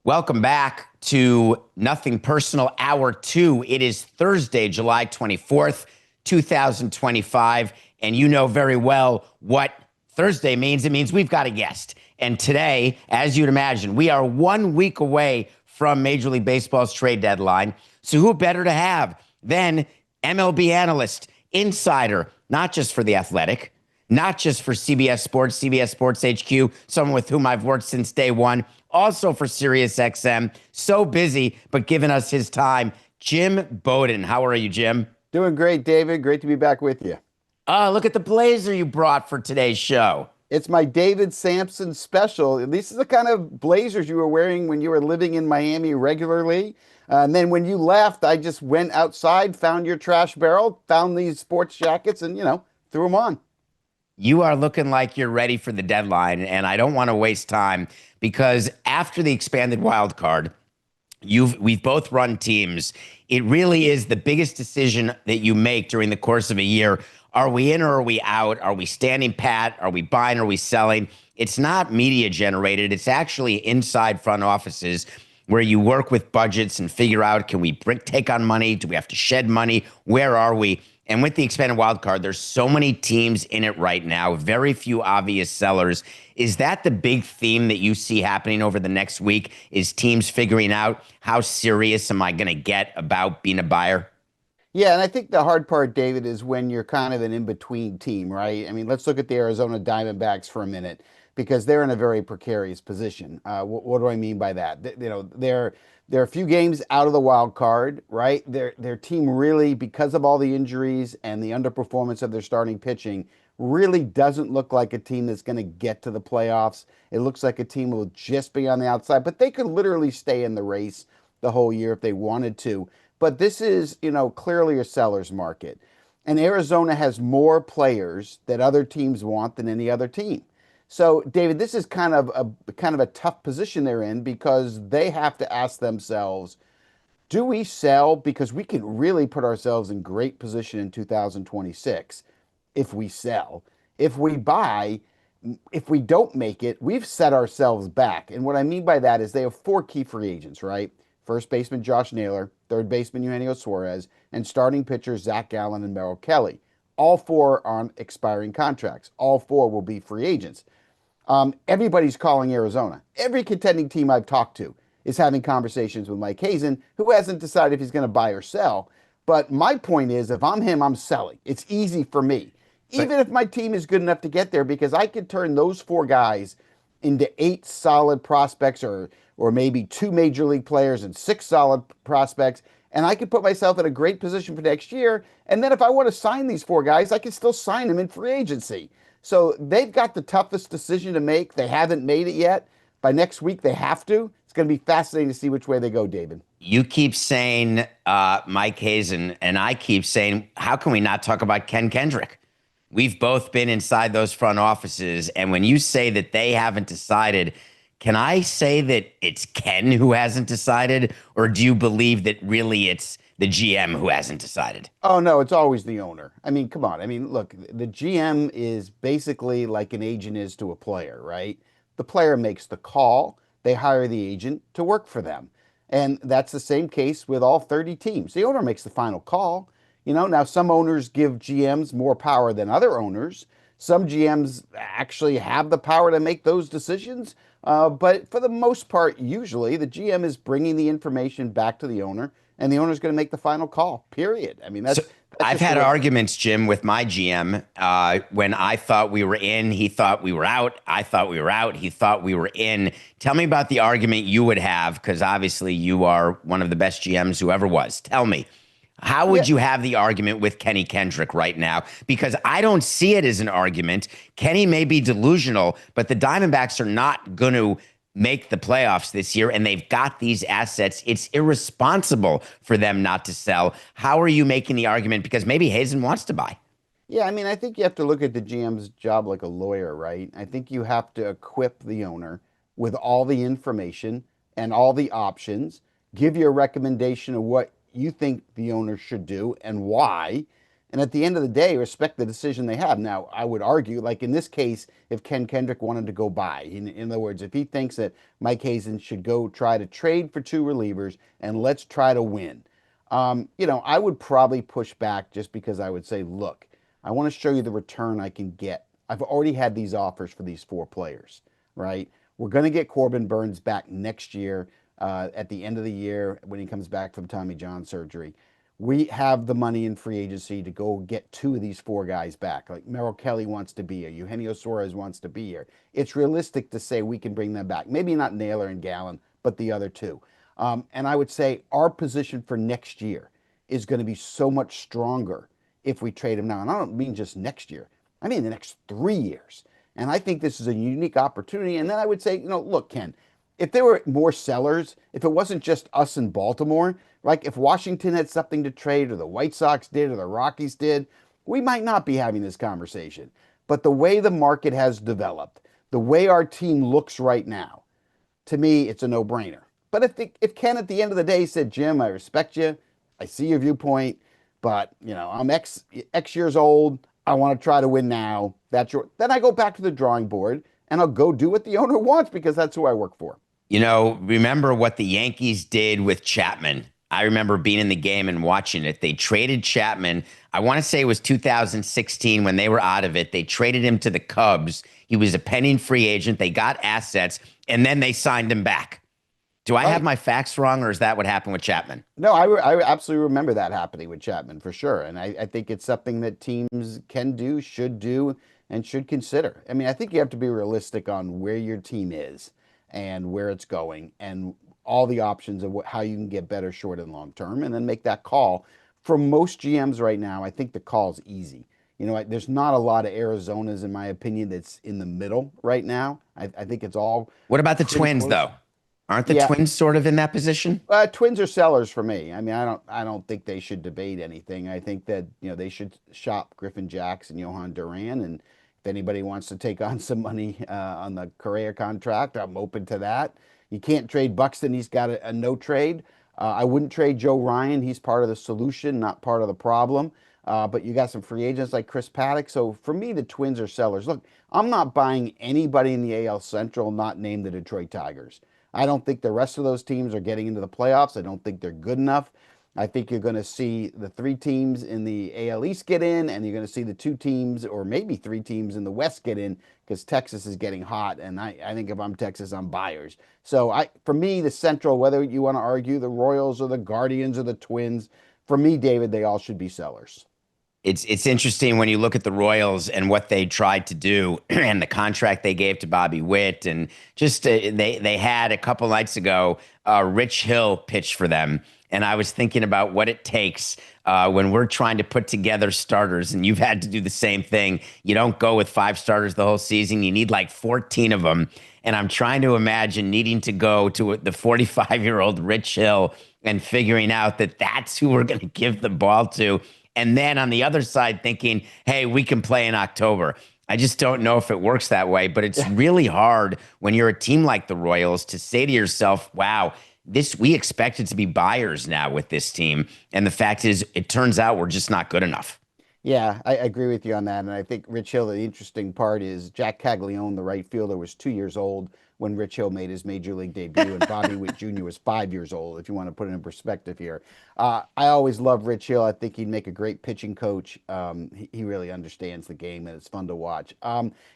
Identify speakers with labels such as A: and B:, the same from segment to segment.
A: Welcome back to Nothing Personal, Hour 2. It is Thursday, July 24th, 2025. And you know very well what Thursday means. It means we've got a guest. And today, as you'd imagine, we are 1 week away from Major League Baseball's trade deadline. So who better to have than MLB analyst, insider, not just for The Athletic, not just for CBS Sports HQ, someone with whom I've worked since day one, also for SiriusXM. So busy, but giving us his time. Jim Bowden. How are you, Jim?
B: Doing great, David. Great to be back with you.
A: Look at the blazer you brought for today's show.
B: It's my David Samson special. These are the kind of blazers you were wearing when you were living in Miami regularly. And then when you left, I just went outside, found your trash barrel, found these sports jackets, and, threw them on.
A: You are looking like you're ready for the deadline, and I don't want to waste time because after the expanded wild card, we've both run teams. It really is the biggest decision that you make during the course of a year. Are we in or are we out? Are we standing pat? Are we buying? Are we selling? It's not media generated. It's actually inside front offices where you work with budgets and figure out, can we take on money? Do we have to shed money? Where are we? And with the expanded wild card, there's so many teams in it right now, very few obvious sellers. Is that the big theme that you see happening over the next week, is teams figuring out how serious am I going to get about being a buyer?
B: Yeah, and I think the hard part, David, is when you're kind of an in-between team, right? I mean, let's look at the Arizona Diamondbacks for a minute, because they're in a very precarious position. What do I mean by that? They're a few games out of the wild card, right? Their team really, because of all the injuries and the underperformance of their starting pitching, really doesn't look like a team that's going to get to the playoffs. It looks like a team will just be on the outside, but they could literally stay in the race the whole year if they wanted to. But this is, clearly a seller's market. And Arizona has more players that other teams want than any other team. So, David, this is kind of a tough position they're in, because they have to ask themselves, do we sell? Because we can really put ourselves in great position in 2026 if we sell. If we buy, if we don't make it, we've set ourselves back. And what I mean by that is they have 4 key free agents, right? First baseman Josh Naylor, third baseman Eugenio Suarez, and starting pitchers Zach Gallen and Merrill Kelly. All 4 on expiring contracts. All 4 will be free agents. Everybody's calling Arizona. Every contending team I've talked to is having conversations with Mike Hazen, who hasn't decided if he's going to buy or sell. But my point is, if I'm him, I'm selling. It's easy for me, even if my team is good enough to get there, because I could turn those 4 guys into 8 solid prospects, or maybe 2 major league players and 6 solid prospects, and I could put myself in a great position for next year. And then if I want to sign these 4 guys, I can still sign them in free agency. So they've got the toughest decision to make. They haven't made it yet. By next week, they have to. It's going to be fascinating to see which way they go, David.
A: You keep saying Mike Hazen, and I keep saying, how can we not talk about Ken Kendrick? We've both been inside those front offices, and when you say that they haven't decided, can I say that it's Ken who hasn't decided, or do you believe that really it's the GM who hasn't decided?
B: Oh, no, it's always the owner. I mean, come on. I mean, look, the GM is basically like an agent is to a player, right? The player makes the call. They hire the agent to work for them. And that's the same case with all 30 teams. The owner makes the final call. Now some owners give GMs more power than other owners. Some GMs actually have the power to make those decisions. But for the most part, usually the GM is bringing the information back to the owner, and the owner's going to make the final call, period. I mean, that's
A: I've had arguments, Jim, with my GM. When I thought we were in, he thought we were out. I thought we were out. He thought we were in. Tell me about the argument you would have, because obviously you are one of the best GMs who ever was. Tell me, how would you have the argument with Kenny Kendrick right now? Because I don't see it as an argument. Kenny may be delusional, but the Diamondbacks are not going to make the playoffs this year, and they've got these assets. It's irresponsible for them not to sell. How are you making the argument? Because maybe Hazen wants to buy.
B: Yeah, I mean, I think you have to look at the GM's job like a lawyer, right? I think you have to equip the owner with all the information and all the options, give you a recommendation of what you think the owner should do and why, And at the end of the day, respect the decision they have. Now, I would argue, like in this case, if Ken Kendrick wanted to go buy, in other words, if he thinks that Mike Hazen should go try to trade for two relievers and let's try to win, I would probably push back just because I would say, look, I want to show you the return I can get. I've already had these offers for these four players, right? We're going to get Corbin Burns back next year at the end of the year when he comes back from Tommy John surgery. We have the money in free agency to go get two of these four guys back. Like Merrill Kelly wants to be here. Eugenio Suarez wants to be here. It's realistic to say we can bring them back. Maybe not Naylor and Gallen, but the other two. And I would say our position for next year is going to be so much stronger if we trade him now. And I don't mean just next year. I mean the next 3 years. And I think this is a unique opportunity. And then I would say, look, Ken, if there were more sellers, if it wasn't just us in Baltimore, like if Washington had something to trade or the White Sox did or the Rockies did, we might not be having this conversation. But the way the market has developed, the way our team looks right now, to me, it's a no-brainer. But if Ken at the end of the day said, Jim, I respect you, I see your viewpoint, but I'm X years old, I want to try to win now. Then I go back to the drawing board and I'll go do what the owner wants because that's who I work for.
A: Remember what the Yankees did with Chapman. I remember being in the game and watching it. They traded Chapman. I want to say it was 2016 when they were out of it. They traded him to the Cubs. He was a pending free agent. They got assets, and then they signed him back. Do I have my facts wrong, or is that what happened with Chapman?
B: No, I absolutely remember that happening with Chapman for sure. And I think it's something that teams can do, and should consider. I mean, I think you have to be realistic on where your team is and where it's going and all the options of how you can get better short and long term, and then make that call. For most GMs right now, I think the call is easy. There's not a lot of Arizonas, in my opinion, that's in the middle right now. I think it's all.
A: What about the
B: pretty
A: Twins,
B: close.
A: though? Aren't the
B: Yeah,
A: Twins sort of in that position?
B: Twins are sellers for me. I mean, I don't think they should debate anything. I think that they should shop Griffin Jacks and Johan Duran, and if anybody wants to take on some money on the Correa contract, I'm open to that. You can't trade Buxton; he's got a no trade. I wouldn't trade Joe Ryan. He's part of the solution, not part of the problem. But you got some free agents like Chris Paddock. So for me, the Twins are sellers. Look, I'm not buying anybody in the AL Central not named the Detroit Tigers. I don't think the rest of those teams are getting into the playoffs. I don't think they're good enough. I think you're going to see the three teams in the AL East get in, and you're going to see the two teams or maybe three teams in the West get in because Texas is getting hot. And I think if I'm Texas, I'm buyers. So for me, the Central, whether you want to argue the Royals or the Guardians or the Twins, for me, David, they all should be sellers.
A: It's interesting when you look at the Royals and what they tried to do and the contract they gave to Bobby Witt, and just they had a couple nights ago Rich Hill pitch for them, and I was thinking about what it takes when we're trying to put together starters, and you've had to do the same thing. You don't go with 5 starters the whole season; you need like 14 of them, and I'm trying to imagine needing to go to the 45-year-old Rich Hill and figuring out that that's who we're going to give the ball to. And then on the other side, thinking, hey, we can play in October. I just don't know if it works that way. But it's really hard when you're a team like the Royals to say to yourself, wow, we expected to be buyers now with this team. And the fact is, it turns out we're just not good enough.
B: Yeah, I agree with you on that. And I think Rich Hill, the interesting part is Jack Caglione, the right fielder, was 2 years old when Rich Hill made his major league debut, and Bobby Witt Jr. was 5 years old, if you want to put it in perspective here. I always loved Rich Hill. I think he'd make a great pitching coach. He really understands the game, and it's fun to watch.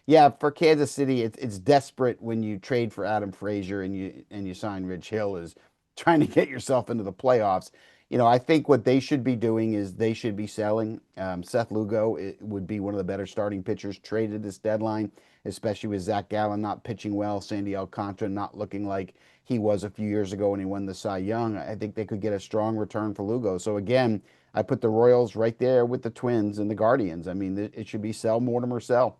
B: Yeah, for Kansas City, it's desperate when you trade for Adam Frazier and you sign Rich Hill, is trying to get yourself into the playoffs. I think what they should be doing is they should be selling. Seth Lugo would be one of the better starting pitchers traded this deadline, especially with Zach Gallen not pitching well, Sandy Alcantara not looking like he was a few years ago when he won the Cy Young. I think they could get a strong return for Lugo. So again, I put the Royals right there with the Twins and the Guardians. I mean, it should be sell, Mortimer, sell.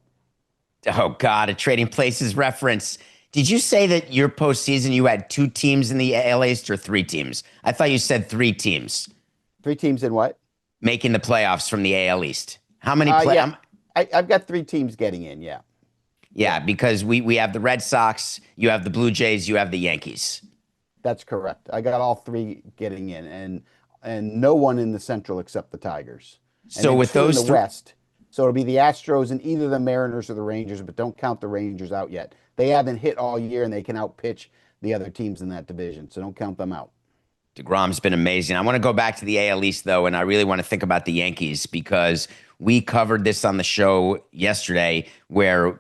A: Oh, God, a Trading Places reference. Did you say that your postseason you had 2 teams in the AL East or 3 teams? I thought you said 3 teams
B: 3 teams in what?
A: making the playoffs from the AL East. How many
B: Yeah, I've got 3 teams getting in. Yeah.
A: Yeah, because we have the Red Sox, you have the Blue Jays, you have the Yankees.
B: That's correct. I got all 3 getting in, and no one in the Central except the Tigers. and
A: So
B: then
A: with
B: two in
A: those
B: the
A: three,
B: West. So it'll be the Astros and either the Mariners or the Rangers, but don't count the Rangers out yet. They haven't hit all year and they can outpitch the other teams in that division. So don't count them out.
A: DeGrom's been amazing. I want to go back to the AL East, though, and I really want to think about the Yankees because we covered this on the show yesterday where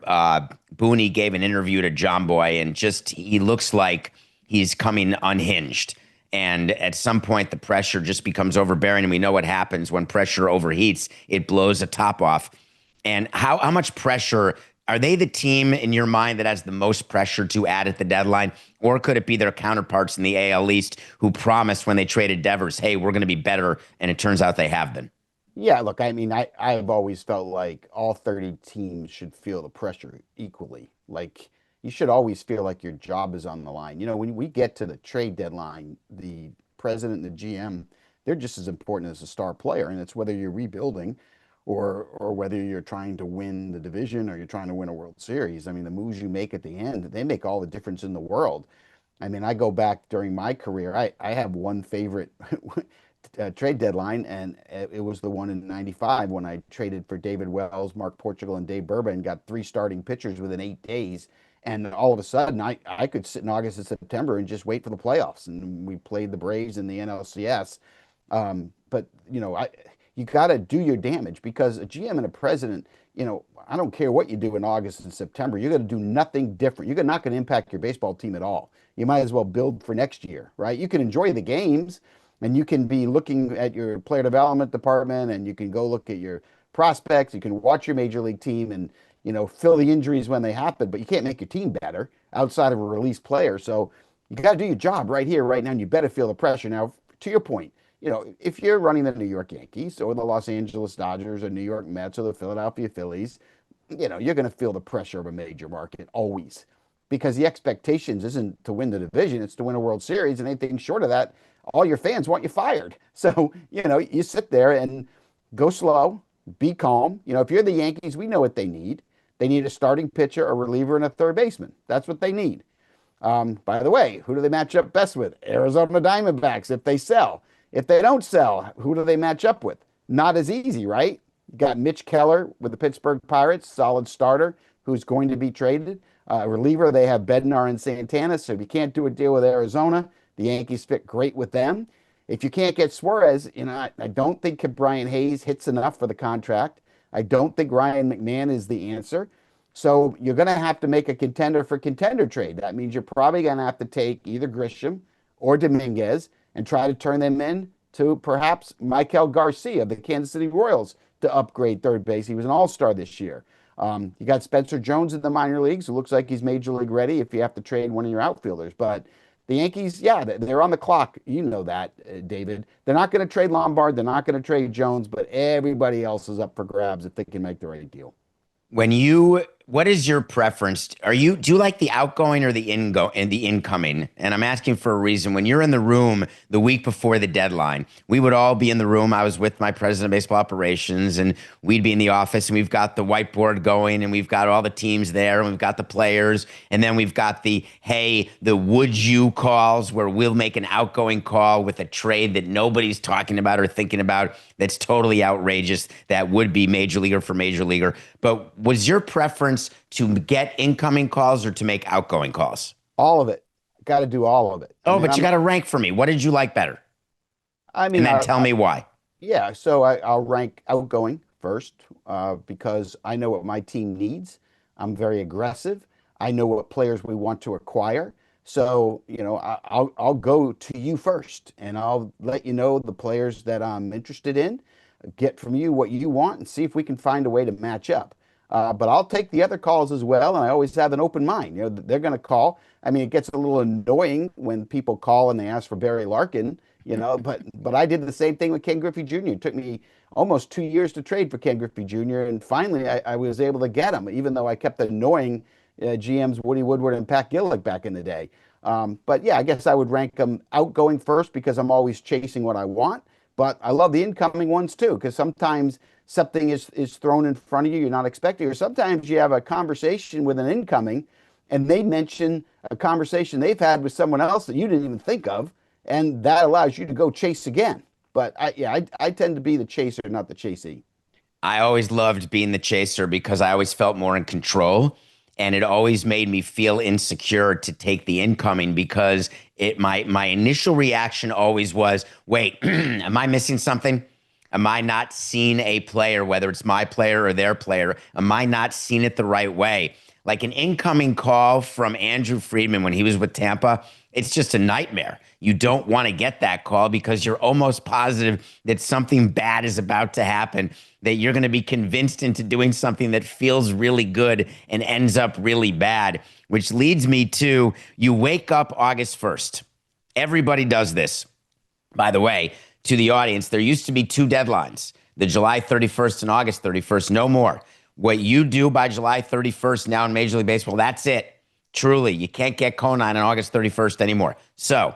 A: Booney gave an interview to John Boy, and just he looks like he's coming unhinged. And at some point, the pressure just becomes overbearing, and we know what happens when pressure overheats. It blows the top off. And how much pressure are they the team in your mind that has the most pressure to add at the deadline? Or could it be their counterparts in the AL East who promised when they traded Devers, hey, we're going to be better, and it turns out they have been?
B: Yeah, look, I mean, I've always felt like all 30 teams should feel the pressure equally. Like you should always feel like your job is on the line. You know, when we get to the trade deadline, the president and the GM, they're just as important as a star player. And it's whether you're rebuilding or whether you're trying to win the division or you're trying to win a World Series. I mean, the moves you make at the end, they make all the difference in the world. I mean, I go back during my career, I have one favorite trade deadline, and it was the one in '95 when I traded for David Wells, Mark Portugal, and Dave Burba and got three starting pitchers within 8 days. And all of a sudden, I could sit in August and September and just wait for the playoffs. And we played the Braves in the NLCS. But, you know, you got to do your damage because a GM and a president, you know, I don't care what you do in August and September. You're going to do nothing different. You're not going to impact your baseball team at all. You might as well build for next year, right? You can enjoy the games and you can be looking at your player development department and you can go look at your prospects. You can watch your major league team and, you know, fill the injuries when they happen, but you can't make your team better outside of a released player. So you got to do your job right here, right now, and you better feel the pressure. Now, to your point, you know, if you're running the New York Yankees or the Los Angeles Dodgers or New York Mets or the Philadelphia Phillies, you know, you're going to feel the pressure of a major market always because the expectations isn't to win the division, it's to win a World Series. And anything short of that, all your fans want you fired. So, you know, you sit there and go slow, be calm. You know, if you're the Yankees, we know what they need. They need a starting pitcher, a reliever, and a third baseman. That's what they need. By the way, who do they match up best with? Arizona Diamondbacks if they sell. If they don't sell, who do they match up with? Not as easy, right? You got Mitch Keller with the Pittsburgh Pirates, solid starter, who's going to be traded. Reliever, they have Bednar and Santana. So if you can't do a deal with Arizona, the Yankees fit great with them. If you can't get Suarez, you know, I don't think Brian Hayes hits enough for the contract. I don't think Ryan McMahon is the answer. So you're going to have to make a contender for contender trade. That means you're probably going to have to take either Grisham or Dominguez and try to turn them in to perhaps Michael Garcia of the Kansas City Royals to upgrade third base. He was an all-star this year. You got Spencer Jones in the minor leagues, who looks like he's major league ready if you have to trade one of your outfielders. But the Yankees, yeah, they're on the clock. You know that, David. They're not going to trade Lombard. They're not going to trade Jones, but everybody else is up for grabs if they can make the right deal.
A: What is your preference? Do you like the outgoing or the incoming? And I'm asking for a reason. When you're in the room the week before the deadline, we would all be in the room. I was with my president of baseball operations, and we'd be in the office, and we've got the whiteboard going, and we've got all the teams there, and we've got the players, and then we've got the would you calls where we'll make an outgoing call with a trade that nobody's talking about or thinking about that's totally outrageous that would be major leaguer for major leaguer. But was your preference to get incoming calls or to make outgoing calls?
B: All of it. Got to do all of it.
A: But you got to rank for me. What did you like better?
B: I mean,
A: and then tell me why.
B: Yeah, so I'll rank outgoing first because I know what my team needs. I'm very aggressive. I know what players we want to acquire. So, you know, I'll go to you first and I'll let you know the players that I'm interested in, get from you what you want and see if we can find a way to match up. But I'll take the other calls as well, and I always have an open mind. You know, they're going to call. I mean, it gets a little annoying when people call and they ask for Barry Larkin, you know, but I did the same thing with Ken Griffey Jr. It took me almost 2 years to trade for Ken Griffey Jr., and finally I was able to get him, even though I kept annoying GMs Woody Woodward and Pat Gillick back in the day. But yeah, I guess I would rank them outgoing first because I'm always chasing what I want. But I love the incoming ones too, because sometimes something is thrown in front of you you're not expecting, or sometimes you have a conversation with an incoming and they mention a conversation they've had with someone else that you didn't even think of, and that allows you to go chase again. But I tend to be the chaser, not the chasee.
A: I always loved being the chaser because I always felt more in control. And it always made me feel insecure to take the incoming because my initial reaction always was, wait, am I missing something? Am I not seeing a player, whether it's my player or their player? Am I not seeing it the right way? Like an incoming call from Andrew Friedman when he was with Tampa, it's just a nightmare. You don't want to get that call because you're almost positive that something bad is about to happen, that you're going to be convinced into doing something that feels really good and ends up really bad, which leads me to you wake up August 1st. Everybody does this. By the way, to the audience, there used to be two deadlines, the July 31st and August 31st, no more. What you do by July 31st now in Major League Baseball, that's it. Truly, you can't get Conine on August 31st anymore. So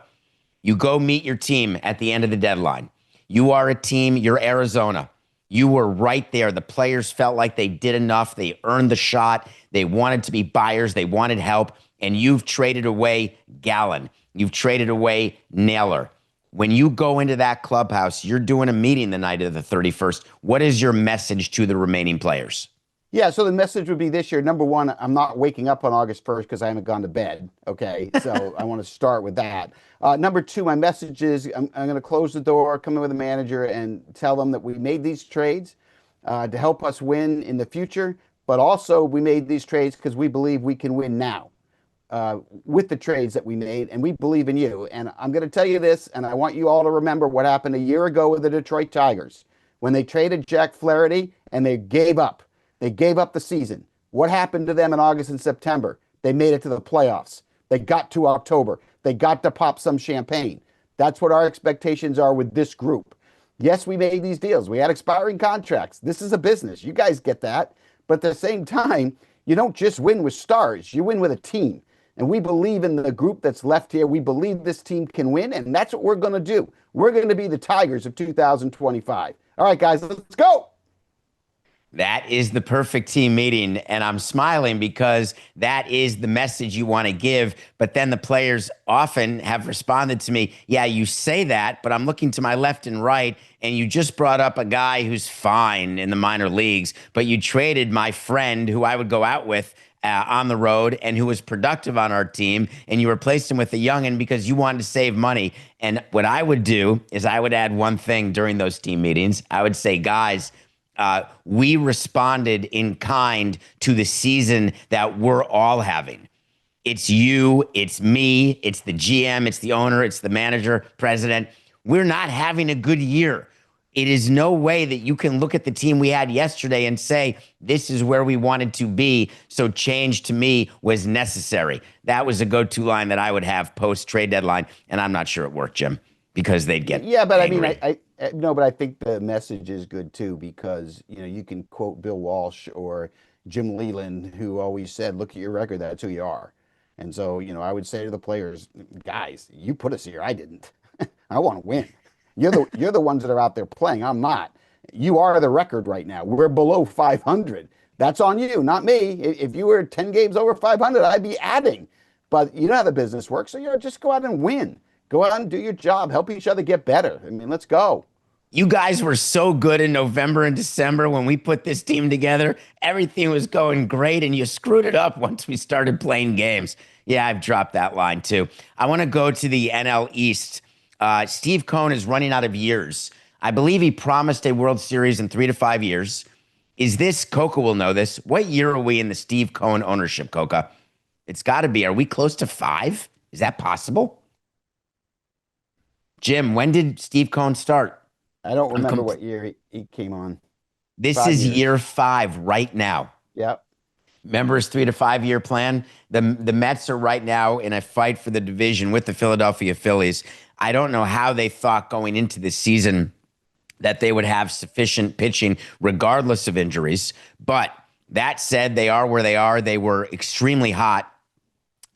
A: you go meet your team at the end of the deadline. You are a team, you're Arizona. You were right there. The players felt like they did enough. They earned the shot. They wanted to be buyers. They wanted help. And you've traded away Gallen. You've traded away Naylor. When you go into that clubhouse, you're doing a meeting the night of the 31st. What is your message to the remaining players?
B: Yeah, so the message would be this year. Number one, I'm not waking up on August 1st because I haven't gone to bed. Okay, so I want to start with that. Number two, my message is I'm going to close the door, come in with a manager, and tell them that we made these trades to help us win in the future, but also we made these trades because we believe we can win now with the trades that we made, and we believe in you. And I'm going to tell you this, and I want you all to remember what happened a year ago with the Detroit Tigers when they traded Jack Flaherty and they gave up. They gave up the season. What happened to them in August and September? They made it to the playoffs. They got to October. They got to pop some champagne. That's what our expectations are with this group. Yes, we made these deals. We had expiring contracts. This is a business. You guys get that. But at the same time, you don't just win with stars. You win with a team. And we believe in the group that's left here. We believe this team can win, and that's what we're going to do. We're going to be the Tigers of 2025. All right, guys, let's go.
A: That is the perfect team meeting. And I'm smiling because that is the message you want to give. But then the players often have responded to me, yeah, you say that, but I'm looking to my left and right. And you just brought up a guy who's fine in the minor leagues, but you traded my friend who I would go out with on the road and who was productive on our team, and you replaced him with a youngin because you wanted to save money. And what I would do is I would add one thing during those team meetings. I would say, guys, we responded in kind to the season that we're all having. It's you, it's me, it's the GM, it's the owner, it's the manager, president. We're not having a good year. It is no way that you can look at the team we had yesterday and say, this is where we wanted to be. So change to me was necessary. That was a go-to line that I would have post trade deadline. And I'm not sure it worked, Jim, because they'd get
B: But
A: angry.
B: I mean, no, but I think the message is good too because you can quote Bill Walsh or Jim Leland, who always said, "Look at your record. That's who you are." And so, I would say to the players, guys, you put us here. I didn't. I want to win. You're the ones that are out there playing. I'm not. You are the record right now. We're below 500. That's on you, not me. If you were 10 games over 500, I'd be adding. But you know how the business works. So just go out and win. Go out and do your job. Help each other get better. I mean, let's go.
A: You guys were so good in November and December when we put this team together. Everything was going great, and you screwed it up once we started playing games. Yeah, I've dropped that line too. I want to go to the NL East. Steve Cohen is running out of years. I believe he promised a World Series in 3 to 5 years. Is this, Coca will know this, what year are we in the Steve Cohen ownership, Coca? It's got to be. Are we close to 5? Is that possible? Jim, when did Steve Cohen start?
B: I don't remember what year he came on.
A: This
B: 5
A: is
B: years.
A: year 5 right now.
B: Yep.
A: Remember his 3 to 5 year plan? The Mets are right now in a fight for the division with the Philadelphia Phillies. I don't know how they thought going into the season that they would have sufficient pitching regardless of injuries. But that said, they are where they are. They were extremely hot.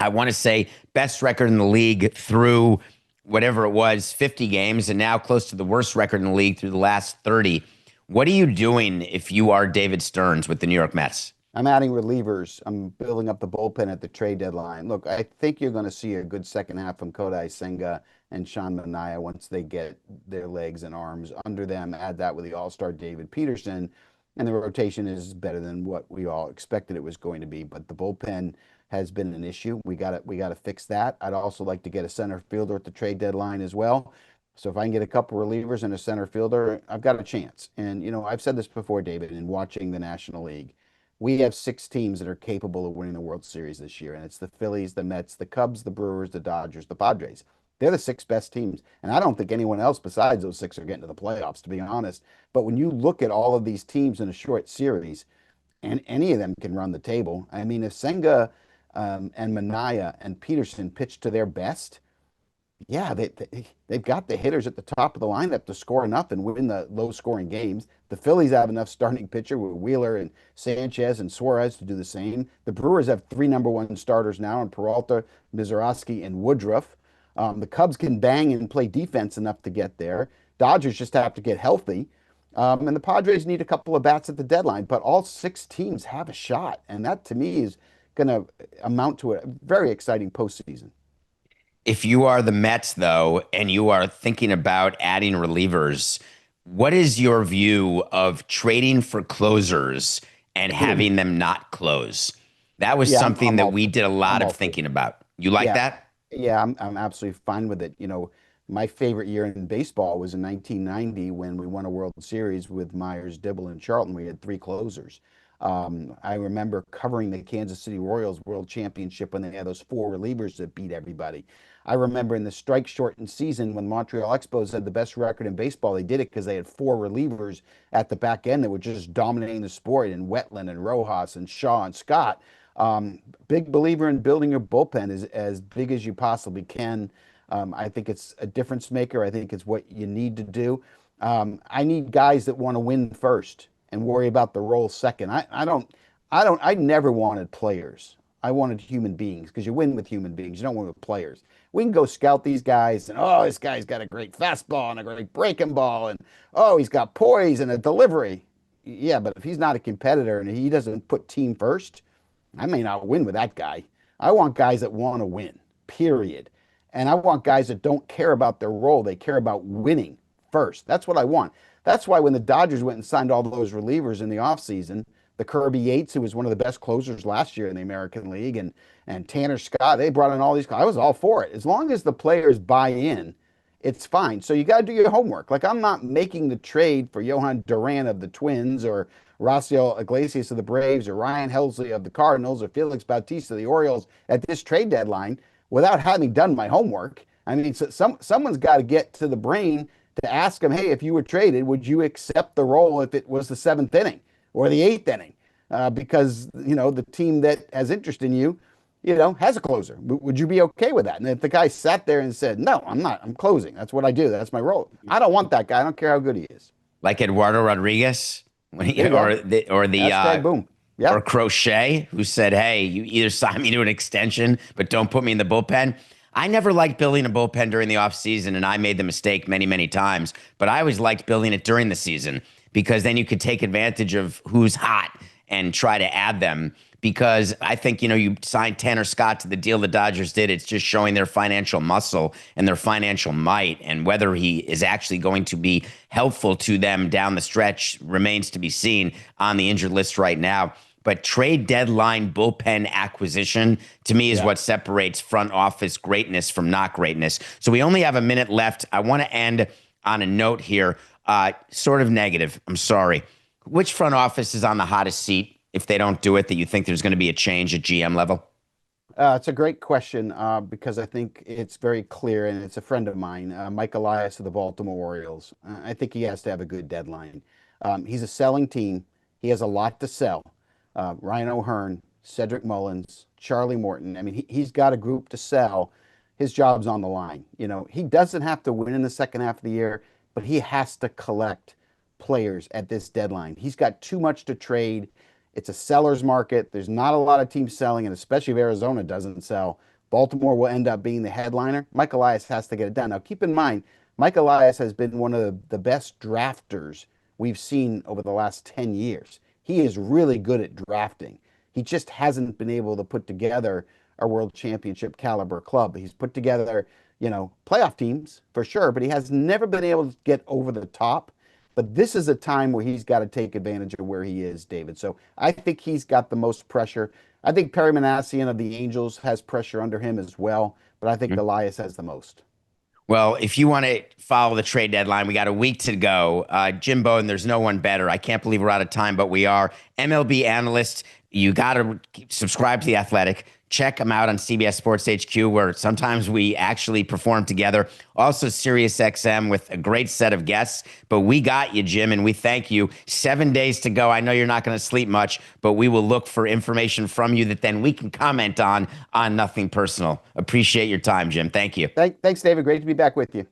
A: I want to say best record in the league through whatever it was, 50 games, and now close to the worst record in the league through the last 30. What are you doing if you are David Stearns with the New York Mets?
B: I'm adding relievers. I'm building up the bullpen at the trade deadline. Look, I think you're going to see a good second half from Kodai Senga and Sean Manaea once they get their legs and arms under them. Add that with the all-star David Peterson, and the rotation is better than what we all expected it was going to be. But the bullpen has been an issue. We got to fix that. I'd also like to get a center fielder at the trade deadline as well. So if I can get a couple relievers and a center fielder, I've got a chance. And I've said this before, David, in watching the National League, we have 6 teams that are capable of winning the World Series this year, and it's the Phillies, the Mets, the Cubs, the Brewers, the Dodgers, the Padres. They're the 6 best teams, and I don't think anyone else besides those 6 are getting to the playoffs, to be honest. But when you look at all of these teams in a short series, and any of them can run the table. I mean, if Senga and Manaea and Peterson pitch to their best, yeah, they've got the hitters at the top of the lineup to score enough and win the low-scoring games. The Phillies have enough starting pitcher with Wheeler and Sanchez and Suarez to do the same. The Brewers have 3 number 1 starters now in Peralta, Mizorowski, and Woodruff. The Cubs can bang and play defense enough to get there. Dodgers just have to get healthy. And the Padres need a couple of bats at the deadline, but all 6 teams have a shot. And that, to me, is going to amount to a very exciting postseason.
A: If you are the Mets, though, and you are thinking about adding relievers, what is your view of trading for closers and having them not close? That was
B: Yeah,
A: something
B: I'm
A: that
B: all
A: we
B: for
A: did a lot
B: I'm
A: of
B: all for it.
A: thinking about. You like
B: Yeah,
A: that?
B: yeah, I'm absolutely fine with it. My favorite year in baseball was in 1990 when we won a World Series with Myers, Dibble, and Charlton. We had 3 closers. I remember covering the Kansas City Royals World Championship when they had those 4 relievers that beat everybody. I remember in the strike-shortened season when Montreal Expos had the best record in baseball. They did it because they had 4 relievers at the back end that were just dominating the sport, and Wetland and Rojas and Shaw and Scott. Big believer in building your bullpen as big as you possibly can. I think it's a difference maker. I think it's what you need to do. I need guys that want to win first and worry about the role second. I never wanted players. I wanted human beings because you win with human beings. You don't win with players. We can go scout these guys and, oh, this guy's got a great fastball and a great breaking ball, and oh, he's got poise and a delivery. Yeah, but if he's not a competitor and he doesn't put team first, I may not win with that guy. I want guys that want to win, period. And I want guys that don't care about their role. They care about winning first. That's what I want. That's why when the Dodgers went and signed all those relievers in the offseason, the Kirby Yates, who was one of the best closers last year in the American League, and Tanner Scott, they brought in all these. I was all for it. As long as the players buy in, it's fine. So you got to do your homework. Like, I'm not making the trade for Johan Duran of the Twins or Raciel Iglesias of the Braves or Ryan Helsley of the Cardinals or Felix Bautista of the Orioles at this trade deadline without having done my homework. I mean, someone's got to get to the brain to ask them, hey, if you were traded, would you accept the role if it was the 7th inning or the 8th inning? Because, the team that has interest in you, has a closer. Would you be okay with that? And if the guy sat there and said, no, I'm not, I'm closing. That's what I do. That's my role. I don't want that guy. I don't care how good he is.
A: Like Eduardo Rodriguez, when
B: There
A: he,
B: you go.
A: or the
B: Hashtag boom.
A: or
B: Yep.
A: Crochet, who said, "Hey, you either sign me to an extension, but don't put me in the bullpen." I never liked building a bullpen during the offseason, and I made the mistake many, many times. But I always liked building it during the season because then you could take advantage of who's hot and try to add them. Because I think, you signed Tanner Scott to the deal the Dodgers did. It's just showing their financial muscle and their financial might. And whether he is actually going to be helpful to them down the stretch remains to be seen on the injured list right now. But trade deadline bullpen acquisition, to me, is
B: Yeah.
A: what separates front office greatness from not greatness. So we only have a minute left. I want to end on a note here, sort of negative. I'm sorry. Which front office is on the hottest seat if they don't do it, that you think there's going to be a change at GM level?
B: It's a great question because I think it's very clear, and it's a friend of mine, Mike Elias of the Baltimore Orioles. I think he has to have a good deadline. He's a selling team. He has a lot to sell. Ryan O'Hearn, Cedric Mullins, Charlie Morton. I mean, he's got a group to sell. His job's on the line. He doesn't have to win in the second half of the year, but he has to collect players at this deadline. He's got too much to trade. It's a seller's market. There's not a lot of teams selling, and especially if Arizona doesn't sell, Baltimore will end up being the headliner. Mike Elias has to get it done. Now, keep in mind, Mike Elias has been one of the best drafters we've seen over the last 10 years. He is really good at drafting. He just hasn't been able to put together a world championship caliber club. He's put together, playoff teams for sure, but he has never been able to get over the top. But this is a time where he's got to take advantage of where he is, David. So I think he's got the most pressure. I think Perry Manassian of the Angels has pressure under him as well, but I think Elias has the most.
A: Well, if you want to follow the trade deadline, we got a week to go. Jim Bowden, there's no one better. I can't believe we're out of time, but we are. MLB analyst. You got to subscribe to The Athletic. Check them out on CBS Sports HQ, where sometimes we actually perform together. Also, SiriusXM with a great set of guests. But we got you, Jim, and we thank you. 7 days to go. I know you're not going to sleep much, but we will look for information from you that then we can comment on nothing personal. Appreciate your time, Jim. Thank you.
B: Thanks, David. Great to be back with you.